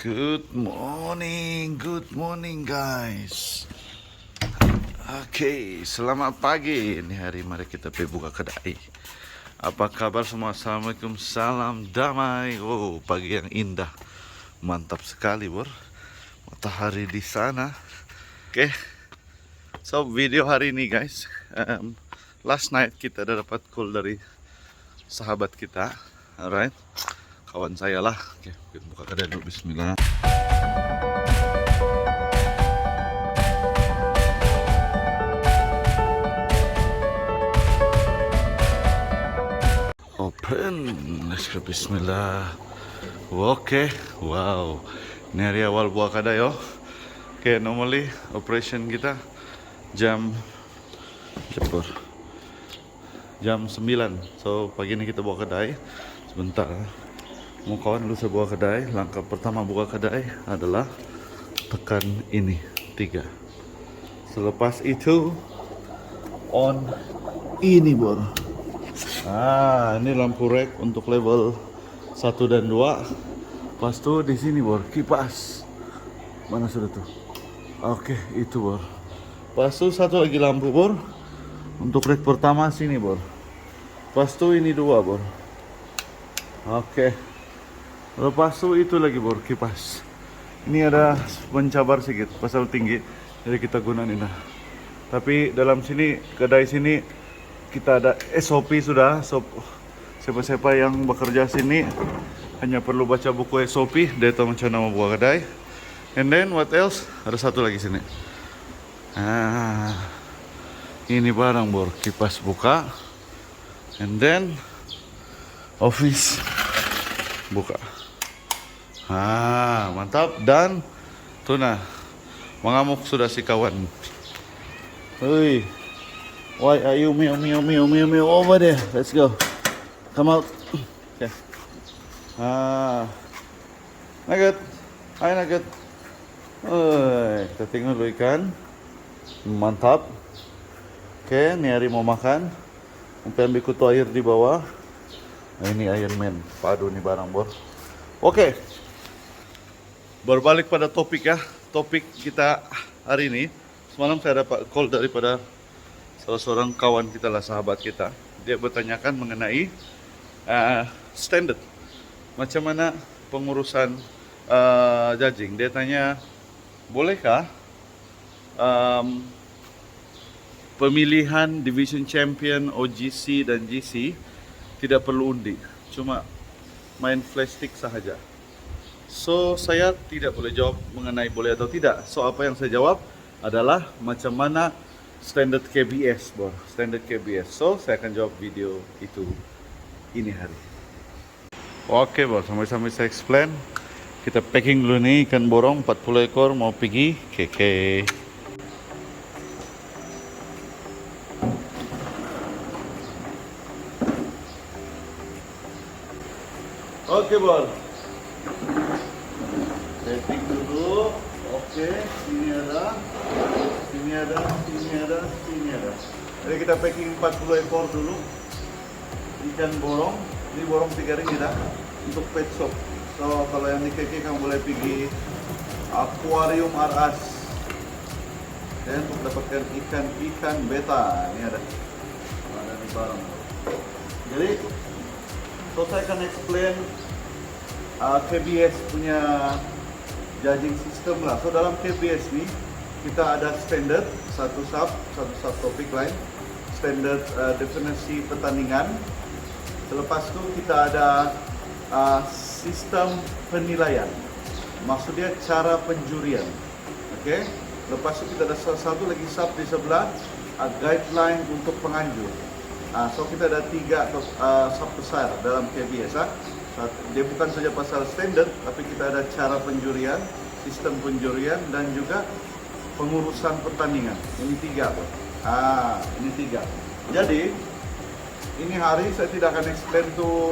Good morning guys. Oke, selamat pagi. Ini hari mari kita pergi buka kedai. Apa kabar semua? Assalamualaikum, salam damai. Oh, pagi yang indah, mantap sekali bor. Matahari di sana. Oke, so video hari ini guys. Last night kita ada dapat call dari sahabat kita, alright, kawan saya lah. Oke, kita buka kedai dulu. Bismillah. Open, let's go. Bismillah. Oke, wow, ini hari awal buka kedai yo. Oke, normally operation kita jam jam 9. So pagi ini kita buka kedai. Sebentar, mau kawan dulu saya buka kedai. Langkah pertama buka kedai adalah tekan ini 3. Selepas itu on ini bor. Ini lampu rek untuk level 1 dan 2. Pas tuh di sini bor, kipas. Mana sudah tuh? Oke, itu bor. Pas tuh satu lagi lampu bor. Untuk rek pertama sini bor. Pas tuh ini 2 bor. Oke. Lepas tuh itu lagi bor, kipas. Ini ada mencabar sedikit, pasal tinggi. Jadi kita gunain ini. Tapi dalam sini, kedai sini kita ada SOP sudah. So, siapa-siapa yang bekerja sini hanya perlu baca buku SOP, dia tahu macam mana buat kedai. And then what else? Ada satu lagi sini. Ini barang bor, kipas buka. And then office buka. Mantap. Dan tuh nah, mengamuk sudah si kawan. Hei, why are you meow over there? Let's go. Come out. Okay. Nugget. Hai Nugget. Kita tengok dulu ikan. Mantap. Oke, ini hari mau makan. Sampai ambil kutu air di bawah. Nah, ini Iron Man. Padu nih barang bor. Oke. Berbalik pada topik ya. Topik kita hari ini. Semalam saya dapat call daripada salah seorang kawan kita lah, sahabat kita. Dia bertanyakan mengenai standard. Macam mana pengurusan judging. Dia tanya, bolehkah pemilihan division champion OGC dan GC tidak perlu undi, cuma main flash stick sahaja. So saya tidak boleh jawab mengenai boleh atau tidak. So apa yang saya jawab adalah macam mana standard KBS bor, standard KBS. So saya akan jawab video itu ini hari. Oke bor, sambil saya explain. Kita packing dulu nih ikan borong 40 ekor mau pergi KK. Oke bor, setting dulu. Oke, sini ada. Jadi kita packing 40 ekor dulu ikan borong. Ini borong 3 ring ya, untuk pet shop. So kalau yang di KK kamu boleh pergi akuarium Aras. Dan untuk dapatkan ikan beta ini ada di barang. Jadi saya akan explain KBS punya judging system lah. So dalam KBS nih kita ada standard satu sub topik lain, standard definisi pertandingan. Selepas itu kita ada sistem penilaian, maksudnya cara penjurian. Oke. Lepas itu kita ada satu lagi sub di sebelah, guideline untuk penganjur. So kita ada 3 sub besar dalam KBS. Dia bukan saja pasal standard, tapi kita ada cara penjurian, sistem penjurian, dan juga pengurusan pertandingan. Ini 3. Ini 3. Jadi ini hari saya tidak akan explain tuh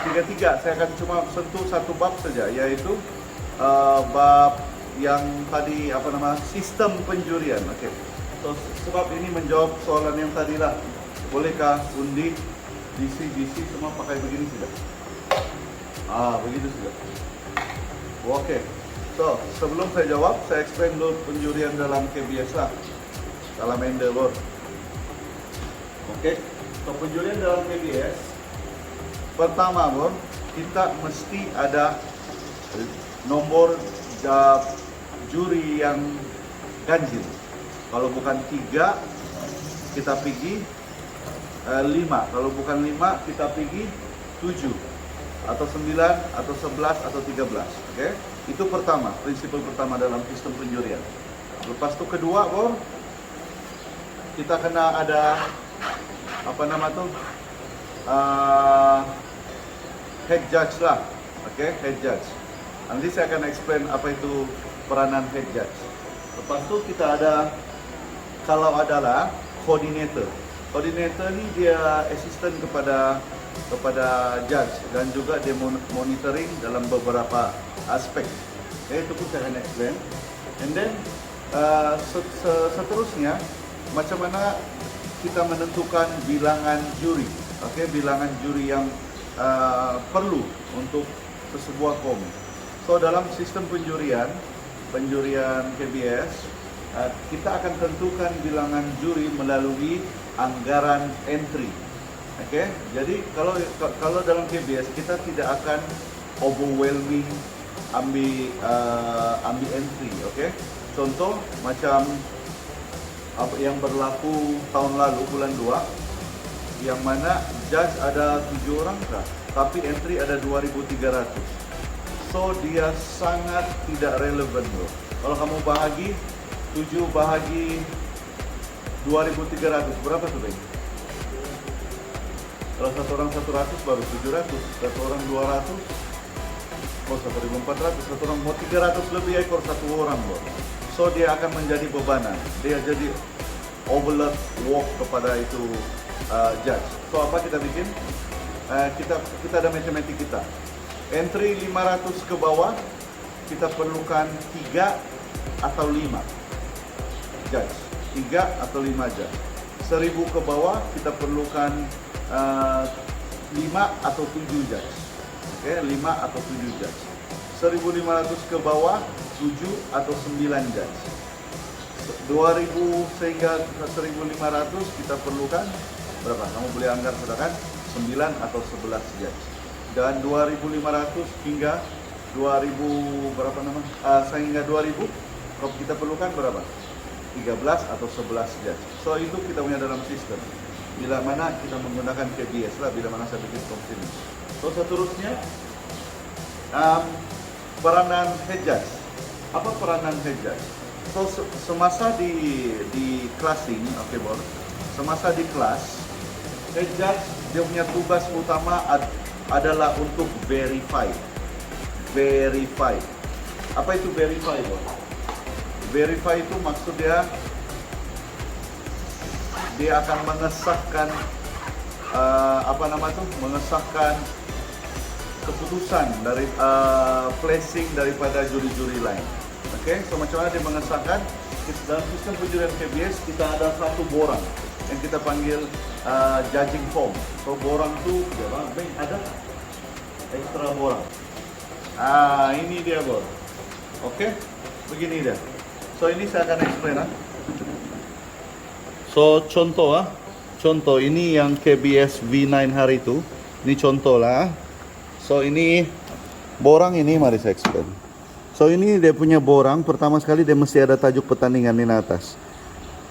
3. Saya akan cuma sentuh satu bab saja, yaitu bab yang tadi sistem penjurian. Oke. So, sebab ini menjawab soalan yang tadi lah. Bolehkah undi GC semua pakai begini sudah? Begitu sudah. Oke. So, sebelum saya jawab, saya explain dulu penjurian dalam KBS lah. Dalam Ende, Bor. Oke. So, penjurian dalam KBS, pertama, Bor, kita mesti ada nomor juri yang ganjil. Kalau bukan 3, kita pergi 5. Kalau bukan 5, kita pergi 7 atau 9 atau 11 atau 13. Oke? Itu pertama, prinsip pertama dalam sistem penjurian. Lepas itu kedua, Bor, kita kena ada apa nama tuh? Head judge lah. Oke, head judge. Nanti saya akan explain apa itu peranan head judge. Lepas itu kita ada, kalau adalah coordinator. Coordinator ini dia asisten kepada judge dan juga dia monitoring dalam beberapa aspek. Itu pun saya akan explain. And then seterusnya, macam mana kita menentukan bilangan juri. Oke, bilangan juri yang perlu untuk sebuah kom. So dalam sistem penjurian KBS, kita akan tentukan bilangan juri melalui anggaran entry. Oke, jadi kalau dalam KBS kita tidak akan overwhelming ambil entry. Oke, contoh macam apa yang berlaku tahun lalu bulan 2, yang mana judge ada 7 orang kah? Tapi entry ada 2.300. So dia sangat tidak relevan, bro. Kalau kamu bahagi 7 bahagi 2.300, berapa tuh, Bang? Kalau satu orang 100 baru 700, satu orang 200, oh 1.400, satu orang mau 300 lebih ekor satu orang, bro. So dia akan menjadi bebanan, dia jadi overload work kepada itu judge. So apa kita bikin? Kita ada matematik kita. Entry 500 ke bawah, kita perlukan 3 atau 5 judge. 3 atau 5 judge. 1000 ke bawah, kita perlukan 5 atau 7 judge. Oke, 5 atau 7 judge. 1500 ke bawah, 7 atau 9 judge. 2000 sehingga 1500 kita perlukan berapa? Kamu boleh anggar sudah kan? 9 atau 11 judge. Dan 2500 hingga 2000 berapa nama? Sehingga 2000 kalau kita perlukan berapa? 13 atau 11 judge. So itu kita punya dalam sistem. Bila mana kita menggunakan KBS lah, bila mana saya bikin komsini. So seterusnya peranan head judge. Apa peranan head judge? So semasa di classing, oke, Bor. Semasa di kelas, head judge dia punya tugas utama adalah untuk verify. Verify. Apa itu verify, Bor? Verify itu maksudnya dia akan mengesahkan mengesahkan keputusan dari placing daripada juri-juri lain. Oke, so macam mana dia mengesahkan? Dalam sistem penjurian KBS kita ada satu borang yang kita panggil judging form. So borang itu ada ekstra borang. Ini dia, Bor. Oke, begini dia. So ini saya akan explain. So contoh ini yang KBS V9 hari itu. Ini contoh lah. So ini borang ini, mari saya explain. So ini dia punya borang. Pertama sekali dia mesti ada tajuk pertandingan di atas.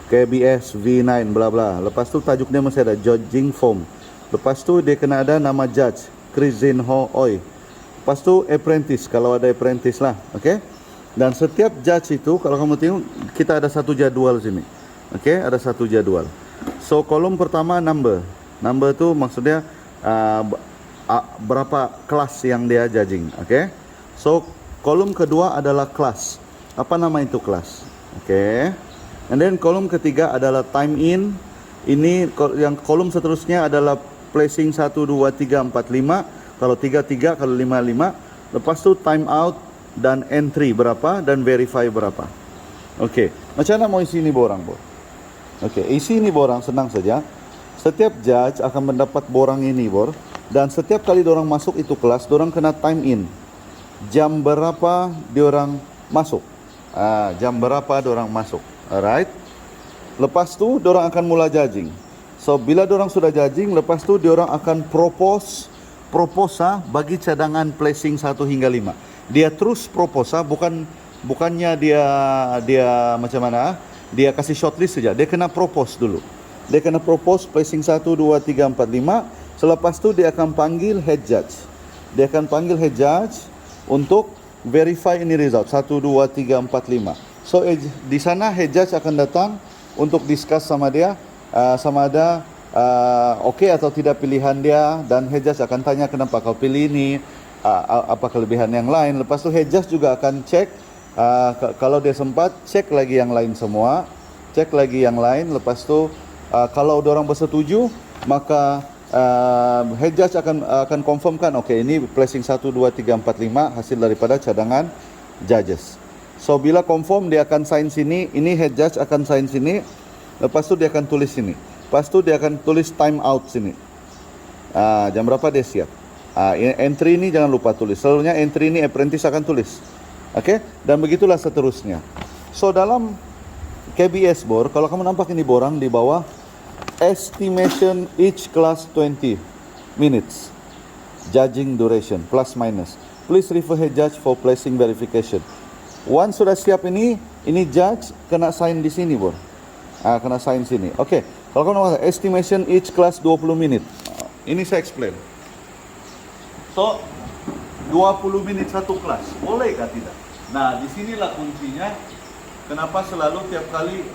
KBS V9 bla bla. Lepas tu tajuk dia mesti ada judging form. Lepas tu dia kena ada nama judge, Chris Zinho Oi. Lepas tu apprentice, kalau ada apprentice lah, oke? Dan setiap judge itu kalau kamu tengok kita ada satu jadwal sini. Oke, ada satu jadwal. So kolom pertama number. Number tu maksudnya berapa kelas yang dia judging, oke? So kolom kedua adalah kelas. Apa nama itu kelas? Oke. And then kolom ketiga adalah time in. Ini yang kolom seterusnya adalah placing 1 2 3 4 5. Kalau 3 3, kalau 5 5. Lepas tu time out dan entry berapa dan verify berapa. Oke. Macam mana mau isi ini borang, Bor? Oke, isi ini borang senang saja. Setiap judge akan mendapat borang ini, Bor. Dan setiap kali dorang masuk itu kelas, dorang kena time in. jam berapa diorang masuk. Jam berapa diorang masuk. Alright. Lepas tu diorang akan mula judging. So bila diorang sudah judging, lepas tu diorang akan propose bagi cadangan placing 1 hingga 5. Dia terus proposa, bukannya dia macam mana? Dia kasih shortlist saja. Dia kena propose dulu. Dia kena propose placing 1, 2, 3, 4, 5. Selepas tu dia akan panggil head judge. Dia akan panggil head judge untuk verify ini result 1, 2, 3, 4, 5. So di sana head judge akan datang untuk discuss sama dia, sama ada okey atau tidak pilihan dia, dan head judge akan tanya kenapa kau pilih ini, apa kelebihan yang lain. Lepas tu head judge juga akan cek, kalau dia sempat cek lagi yang lain semua, cek lagi yang lain. Lepas tu kalau orang bersetuju, maka head judge akan confirmkan okey ini placing 1, 2, 3, 4, 5 hasil daripada cadangan judges. So bila confirm dia akan sign sini, ini head judge akan sign sini. Lepas tu dia akan tulis sini. Lepas tu dia akan tulis time out sini. Jam berapa dia siap. Entry ini jangan lupa tulis. Selalunya entry ini apprentice akan tulis. Okey, dan begitulah seterusnya. So dalam KBS board, kalau kamu nampak ini borang di bawah, estimation each class 20 minutes. Judging duration plus minus. Please refer head judge for placing verification. Once sudah siap ini judge kena sign di sini, bor. Kena sign sini. Okey. Kalau kamu nampak estimation each class 20 minit. Ini saya explain. So 20 menit satu kelas, bolehkah tidak? Nah, di sinilah kuncinya. Kenapa selalu tiap kali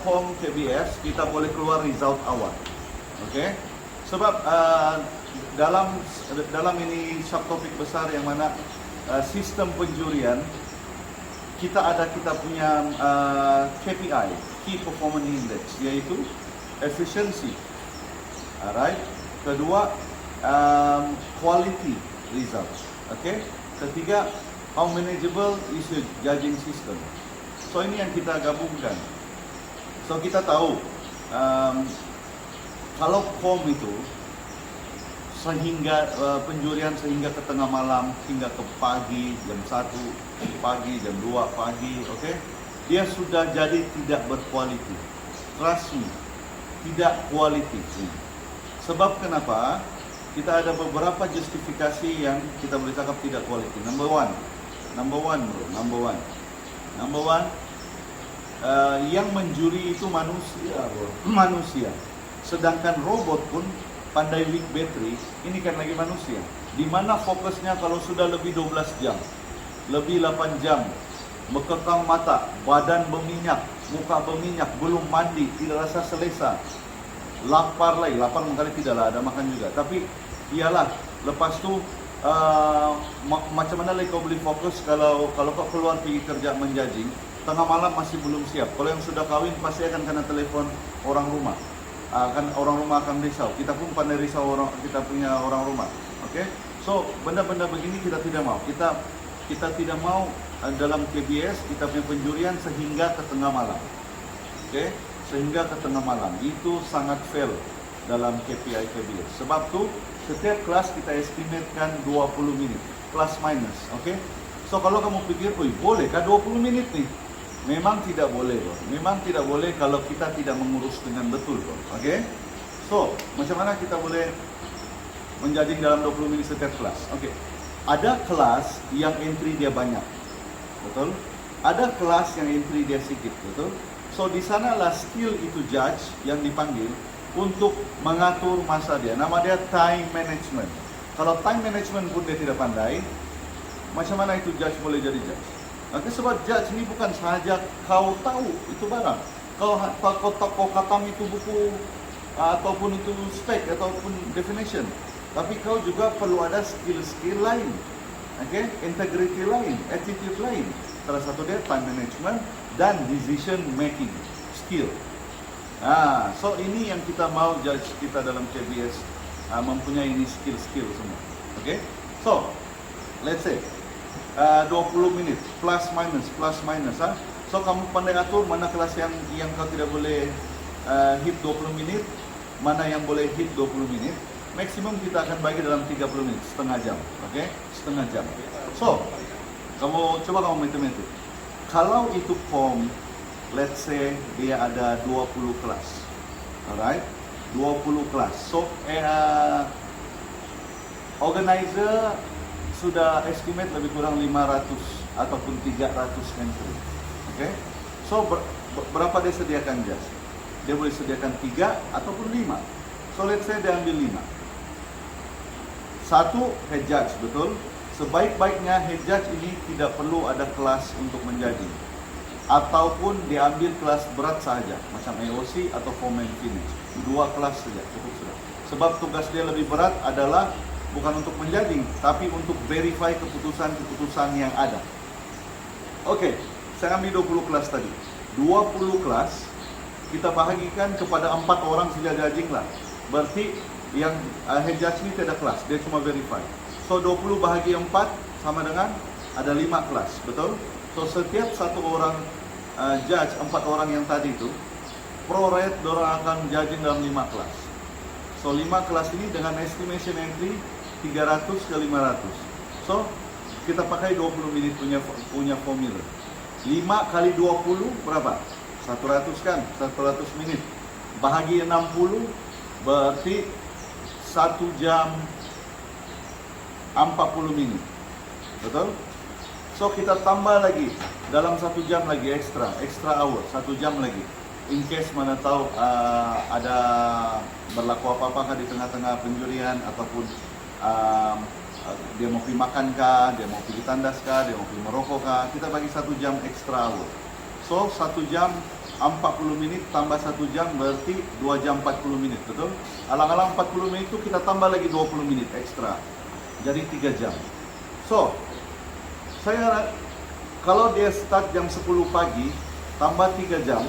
form KBS kita boleh keluar result awal. Okey? Sebab dalam ini subtopik besar yang mana sistem penjurian, kita punya KPI, Key Performance Index, yaitu efficiency. Alright. Kedua, quality results. Okay. Ketiga, how manageable is the judging system. So ini yang kita gabungkan. So kita tahu kalau form itu sehingga penjurian sehingga ke tengah malam, hingga ke pagi, jam 1 pagi, jam 2 pagi, okey? Dia sudah jadi tidak berkualiti. Trust me, tidak kualiti. Sebab kenapa? Kita ada beberapa justifikasi yang kita boleh cakap tidak kualiti. Number one, yang menjuri itu manusia. Sedangkan robot pun pandai weak battery, ini kan lagi manusia. Di mana fokusnya kalau sudah lebih 12 jam, lebih 8 jam, mekekang mata, badan berminyak, muka berminyak, belum mandi, tidak rasa selesa, lapar mungkin tidaklah ada makan juga. Tapi iyalah, lepas tu macam mana lagi kau boleh fokus kalau kau keluar pergi kerja menjajing, tengah malam masih belum siap. Kalau yang sudah kahwin pasti akan kena telefon orang rumah. Orang rumah akan risau. Kita pun pandai risau kita punya orang rumah. Okey. So benda-benda begini kita tidak mau. Kita tidak mau dalam KBS kita punya penjurian sehingga ke tengah malam. Okey, sehingga ke tengah malam. Itu sangat fail dalam KPI KBS. Sebab tu setiap kelas kita estimatekan 20 minit plus minus. Okey. So kalau kamu pikir, bolehkah 20 minit nih? Memang tidak boleh, bro. Memang tidak boleh kalau kita tidak mengurus dengan betul, bro. Okey. So, macam mana kita boleh menjudging dalam 20 minit setiap kelas? Okey. Ada kelas yang entry dia banyak. Betul? Ada kelas yang entry dia sedikit, betul? So, di sanalah skill itu judge yang dipanggil untuk mengatur masa dia. Nama dia time management. Kalau time management pun dia tidak pandai, macam mana itu judge boleh jadi judge? Nanti sebab judge ni bukan sahaja kau tahu itu barang, kau khatam itu buku ataupun itu spek ataupun definition, tapi kau juga perlu ada skill lain, okay? Integrity lain, attitude lain. Salah satu dia time management dan decision making skill. So ini yang kita mau judge kita dalam KBS mempunyai ini skill semua. Okay? So let's say 20 minit plus minus. So kamu pandai atur mana kelas yang kau tidak boleh hit 20 minit, mana yang boleh hit 20 minit. Maksimum kita akan bagi dalam 30 menit, setengah jam. Okey, setengah jam. So Coba kamu matematik. Kalau itu form, let's say dia ada 20 kelas. Alright? 20 kelas. So, organizer sudah estimate lebih kurang 500 ataupun 300 entry. Okay? So, berapa dia sediakan jas? Dia boleh sediakan 3 ataupun 5. So, let's say dia ambil 5. Satu head judge, betul? Sebaik-baiknya head judge ini tidak perlu ada kelas untuk menjadi, ataupun diambil kelas berat saja, macam AOC atau Foreman Finish. 2 kelas saja cukup sudah. Sebab tugas dia lebih berat adalah bukan untuk menjadi, tapi untuk verify keputusan-keputusan yang ada. Oke, saya ambil 20 kelas tadi. 20 kelas kita bahagikan kepada 4 orang saja judging lah. Berarti yang head judge ini tidak kelas, dia cuma verify. So 20 bahagi 4 sama dengan ada 5 kelas, betul? So setiap satu orang judge, 4 orang yang tadi itu, pro rate dorang akan judging dalam 5 kelas. So 5 kelas ini dengan estimation entry 300 ke 500. So kita pakai 20 menit punya formula. 5 kali 20 berapa? 100 kan? 100 menit. Bahagi 60 berarti 1 jam 40 menit. Betul? So kita tambah lagi dalam 1 jam lagi extra hour, 1 jam lagi. In case mana tahu ada berlaku apa-apa di tengah-tengah penjurian, ataupun dia mau pergi makan kah, dia mau pergi tandas kah, dia mau pergi merokok kah, kita bagi 1 jam extra hour. So 1 jam 40 menit tambah 1 jam berarti 2 jam 40 menit, betul? Alang-alang 40 menit itu kita tambah lagi 20 menit ekstra. Jadi 3 jam. So, saya kalau dia start jam 10 pagi, tambah 3 jam,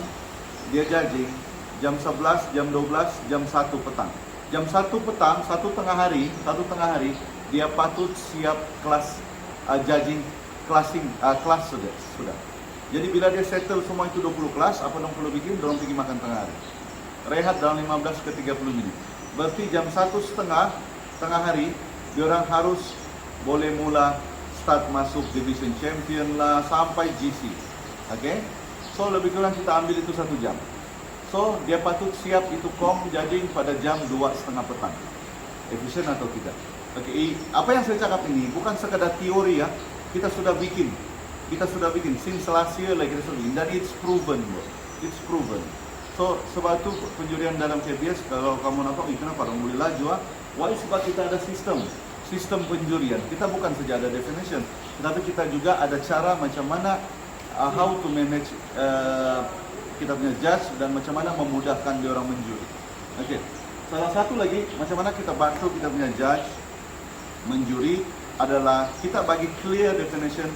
dia judging jam 11, jam 12, jam 1 petang. Jam 1 petang, 1 tengah hari, dia patut siap kelas judging, kelas sudah. Jadi bila dia settle semua itu 20 kelas, apa dong perlu bikin? Dorong pergi makan tengah hari. Rehat dalam 15 ke 30 menit. Berarti jam 1:30 tengah hari, diorang harus boleh mula start masuk division champion lah sampai GC. Okay? So lebih kurang kita ambil itu 1 jam. So dia patut siap itu judging pada jam 2:30 petang. Efisien atau tidak? Okay, apa yang saya cakap ini bukan sekadar teori ya. Kita sudah bikin since last year like kita sudah bikin, dan it's proven bro. It's proven. So sebab itu penjurian dalam KBS, kalau kamu nampak kenapa orang boleh laju why? Sebab kita ada sistem penjurian. Kita bukan saja ada definition, tetapi kita juga ada cara macam mana how to manage kita punya judge, dan macam mana memudahkan dia orang menjuri. Oke. Salah satu lagi macam mana kita bantu kita punya judge menjuri adalah kita bagi clear definition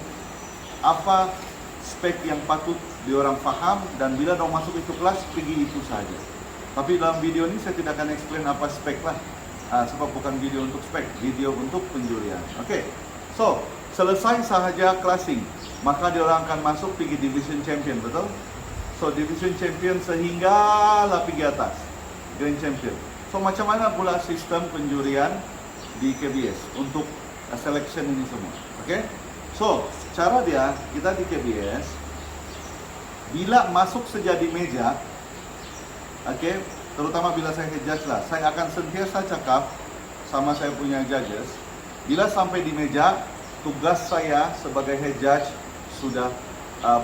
apa spek yang patut diorang faham, dan bila dong masuk itu kelas pergi itu saja. Tapi dalam video ini saya tidak akan explain apa spek lah, sebab bukan video untuk spek, video untuk penjurian. Oke. So selesai sahaja classing, maka diorang akan masuk pergi division champion, betul? So division champion sehinggalah pergi atas grand champion. So macam mana pula sistem penjurian di KBS untuk selection ini semua? Oke. So cara dia, kita di KBS bila masuk saja di meja, oke, terutama bila saya head judge lah, saya akan sentiasa cakap sama saya punya judges, bila sampai di meja, tugas saya sebagai head judge sudah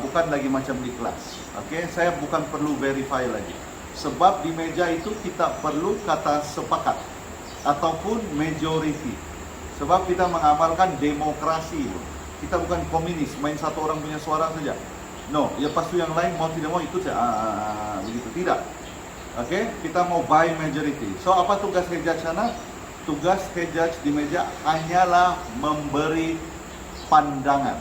bukan lagi macam di kelas. Oke, saya bukan perlu verify lagi. Sebab di meja itu kita perlu kata sepakat ataupun majority. Sebab kita mengamalkan demokrasi. Kita bukan komunis, main satu orang punya suara saja. No, ya pasti yang lain mau tidak mau ikut saya. Begitu tidak. Oke, kita mau by majority. So apa tugas head judge sana? Tugas head judge di meja hanyalah memberi pandangan.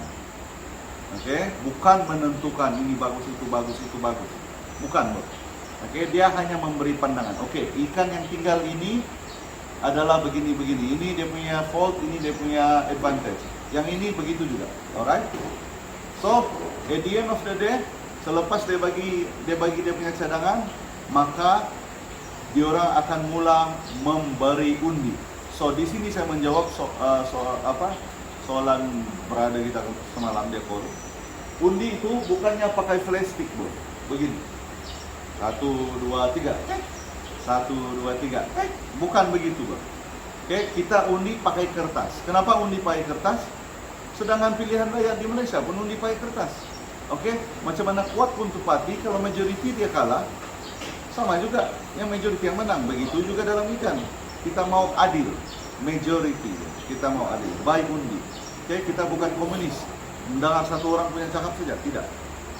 Oke, bukan menentukan ini bagus, itu bagus, itu bagus. Bukan, bro. Oke, dia hanya memberi pandangan. Oke, ikan yang tinggal ini adalah begini-begini. Ini dia punya fault, ini dia punya advantage. Yang ini begitu juga. Alright? So, at the end of the day, selepas dia bagi dia punya cadangan, maka diorang akan mula memberi undi. So, di sini saya menjawab soalan berada kita semalam dia call. Undi itu bukannya pakai flash stick, bro. Begini. 1, 2, 3. 1, 2, 3. Bukan begitu, bro. Oke, kita undi pakai kertas. Kenapa undi pakai kertas? Sedangkan pilihan rakyat di Malaysia pun undi pakai kertas. Oke, macam mana kuat pun tu parti, kalau majoriti dia kalah, sama juga yang majoriti yang menang. Begitu juga dalam ikan. Kita mau adil, majority. Kita mau adil, by undi. Oke, kita bukan komunis. Mendengar satu orang punya cakap saja, tidak.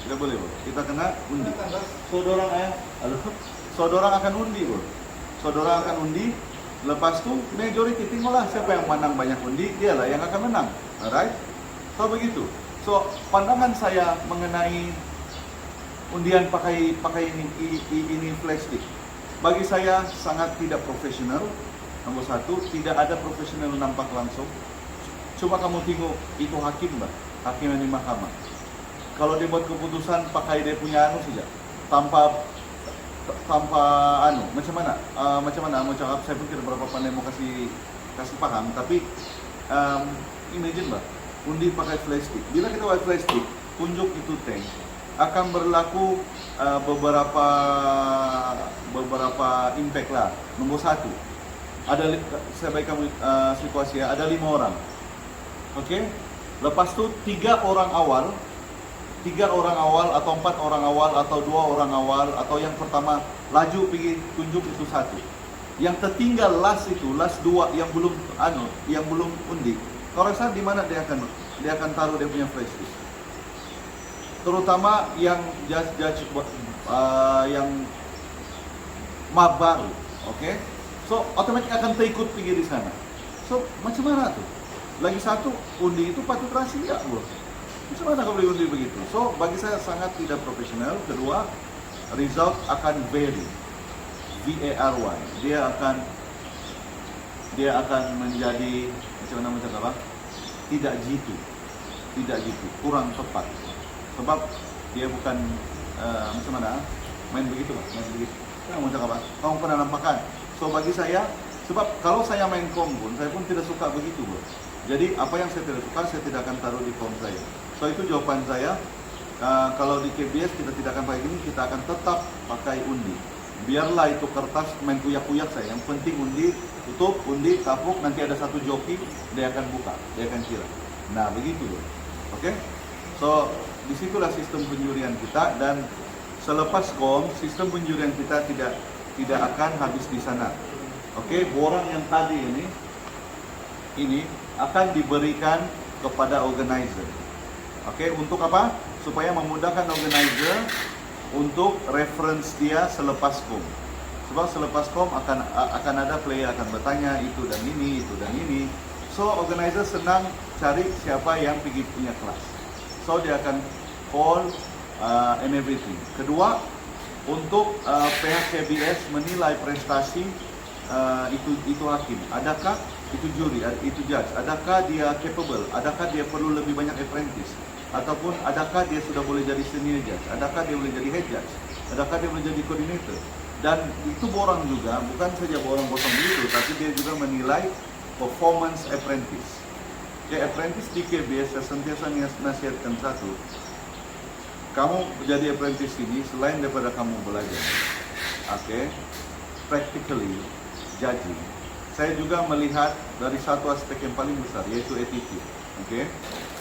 Tidak boleh, bro. Kita kena undi. Saudara akan undi, bro. Saudara akan undi. Lepas tu majority, tinggallah siapa yang menang banyak undi, dialah yang akan menang. Alright? So begitu. So pandangan saya mengenai undian pakai ini flash stick. Bagi saya sangat tidak profesional. Nomor satu, tidak ada profesional nampak langsung. Coba kamu tengok itu hakim, Mbak. Hakim yang di mahkamah. Kalau dia buat keputusan pakai dia punya anu saja, tanpa anu, macam mana mau cakap, saya pun tidak berapa pandai mau kasih paham, tapi imagine, Mbak, undi pakai flash stick. Bila kita pakai flash stick, tunjuk itu tank, akan berlaku beberapa impact lah. Nomor satu, ada, saya bagi kamu situasi ya, ada 5 orang. Oke? Lepas tu 3 orang awal atau 4 orang awal atau 2 orang awal atau yang pertama laju pergi tunjuk itu satu. Yang tertinggal last 2 yang belum undi. Kau rasa di mana dia akan taruh dia punya flash disk? Terutama yang judge yang baru, oke? So otomatis akan terikut pergi di sana. So macam mana tuh? Lagi satu, undi itu patut rahasia, bro. Macam mana kau boleh undi begitu? So, bagi saya sangat tidak profesional. Kedua, result akan vary. V-A-R-Y. Dia akan menjadi, macam mana apa? Tidak jitu. Kurang tepat. Sebab dia bukan, macam mana? Main begitu, Pak. Kamu cakap apa? Kamu pernah nampakkan? So, bagi saya, sebab kalau saya main kom pun, saya pun tidak suka begitu, bro. Jadi apa yang saya tidak suka, saya tidak akan taruh di kom saya. So itu jawaban saya. Kalau di KBS kita tidak akan pakai gini, kita akan tetap pakai undi. Biarlah itu kertas main kuyak-kuyak saya. Yang penting undi, tutup, undi, kapuk, nanti ada satu joki, dia akan buka, dia akan kira. Nah begitu, oke? So disitulah sistem penjurian kita, dan selepas kom, sistem penjurian kita tidak akan habis di sana. Oke, borang yang tadi ini akan diberikan kepada organizer. Oke, untuk apa? Supaya memudahkan organizer untuk reference dia selepas kom. Sebab selepas kom akan ada player akan bertanya itu dan ini. So organizer senang cari siapa yang pergi punya kelas. So dia akan call and everything. Kedua, untuk pihak KBS menilai prestasi itu hakim. Adakah itu juri, itu judge, adakah dia capable, adakah dia perlu lebih banyak apprentice, ataupun adakah dia sudah boleh jadi senior judge, adakah dia boleh jadi head judge, adakah dia boleh jadi coordinator. Dan itu borang juga, bukan saja borang kosong begitu, tapi dia juga menilai performance apprentice. Ya, apprentice di KBS saya sentiasa nasihatkan satu, kamu jadi apprentice ini selain daripada kamu belajar, oke, practically judging, saya juga melihat dari satu aspek yang paling besar, yaitu attitude. Oke?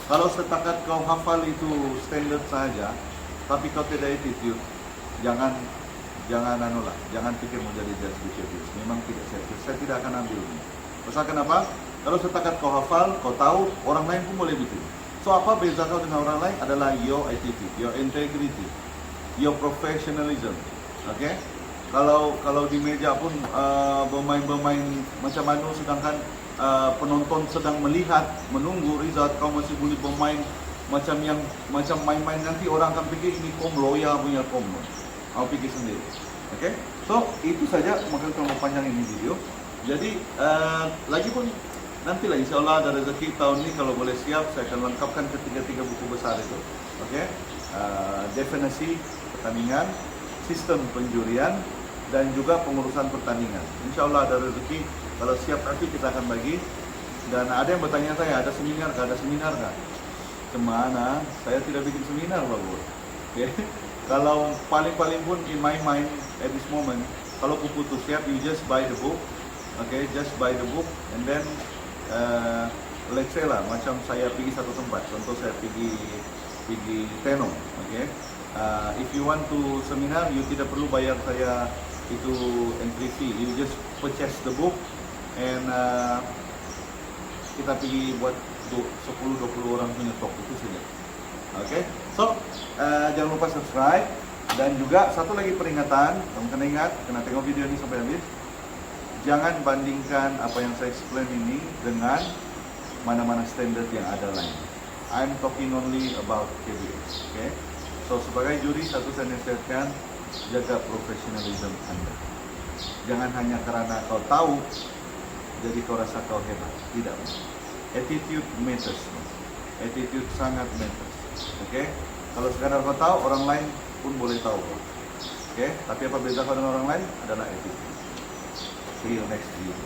Kalau setakat kau hafal itu standard saja, tapi kau tidak attitude, jangan pikir mau jadi judge di KBS. Memang tidak, saya tidak akan ambil ini. Pasal kenapa? Kalau setakat kau hafal, kau tahu, orang lain pun boleh begitu. So apa beza kau dengan orang lain adalah your attitude, your integrity, your professionalism. Oke? Kalau di meja pun bermain macam mana, sedangkan penonton sedang melihat, menunggu result, kau masih boleh bermain macam main-main, nanti orang akan pikir ini kom loya punya kom. Kau pikir sendiri. Oke? So itu saja, maka kalau mau panjang ini video. Jadi lagi pun nantilah insya Allah ada rezeki tahun ini, kalau boleh siap saya akan lengkapkan ketiga buku besar itu. Oke? Definisi pertandingan, sistem penjurian, dan juga pengurusan pertandingan. Insya Allah ada rezeki, kalau siap nanti kita akan bagi Dan ada yang bertanya saya, ada seminar nggak? Ada seminar nggak? Kemana? Saya tidak bikin seminar Pak Bro. Oke. Kalau paling-paling pun in my mind at this moment, kalau kupu tuh siap, you just buy the book. Okay, just buy the book and then let's say lah, macam saya pergi satu tempat, contoh saya pergi Tenom, okay. If you want to seminar, you tidak perlu bayar saya itu entry fee, you just purchase the book and kita pergi buat 10-20 orang punya talk itu saja. Okay, so jangan lupa subscribe dan juga satu lagi peringatan, kamu kena ingat, kena tengok video ini sampai habis. Jangan bandingkan apa yang saya explain ini dengan mana-mana standard yang ada lain. I'm talking only about KBS, okay? So sebagai juri, satu saya nasihatkan, jaga profesionalism Anda. Jangan hanya karena kau tahu, jadi kau rasa kau hebat. Tidak. Attitude matters. Attitude sangat matters. Okay? Kalau sekadar kau tahu, orang lain pun boleh tahu. Okay? Tapi apa beda kau dengan orang lain adalah attitude. See you next video.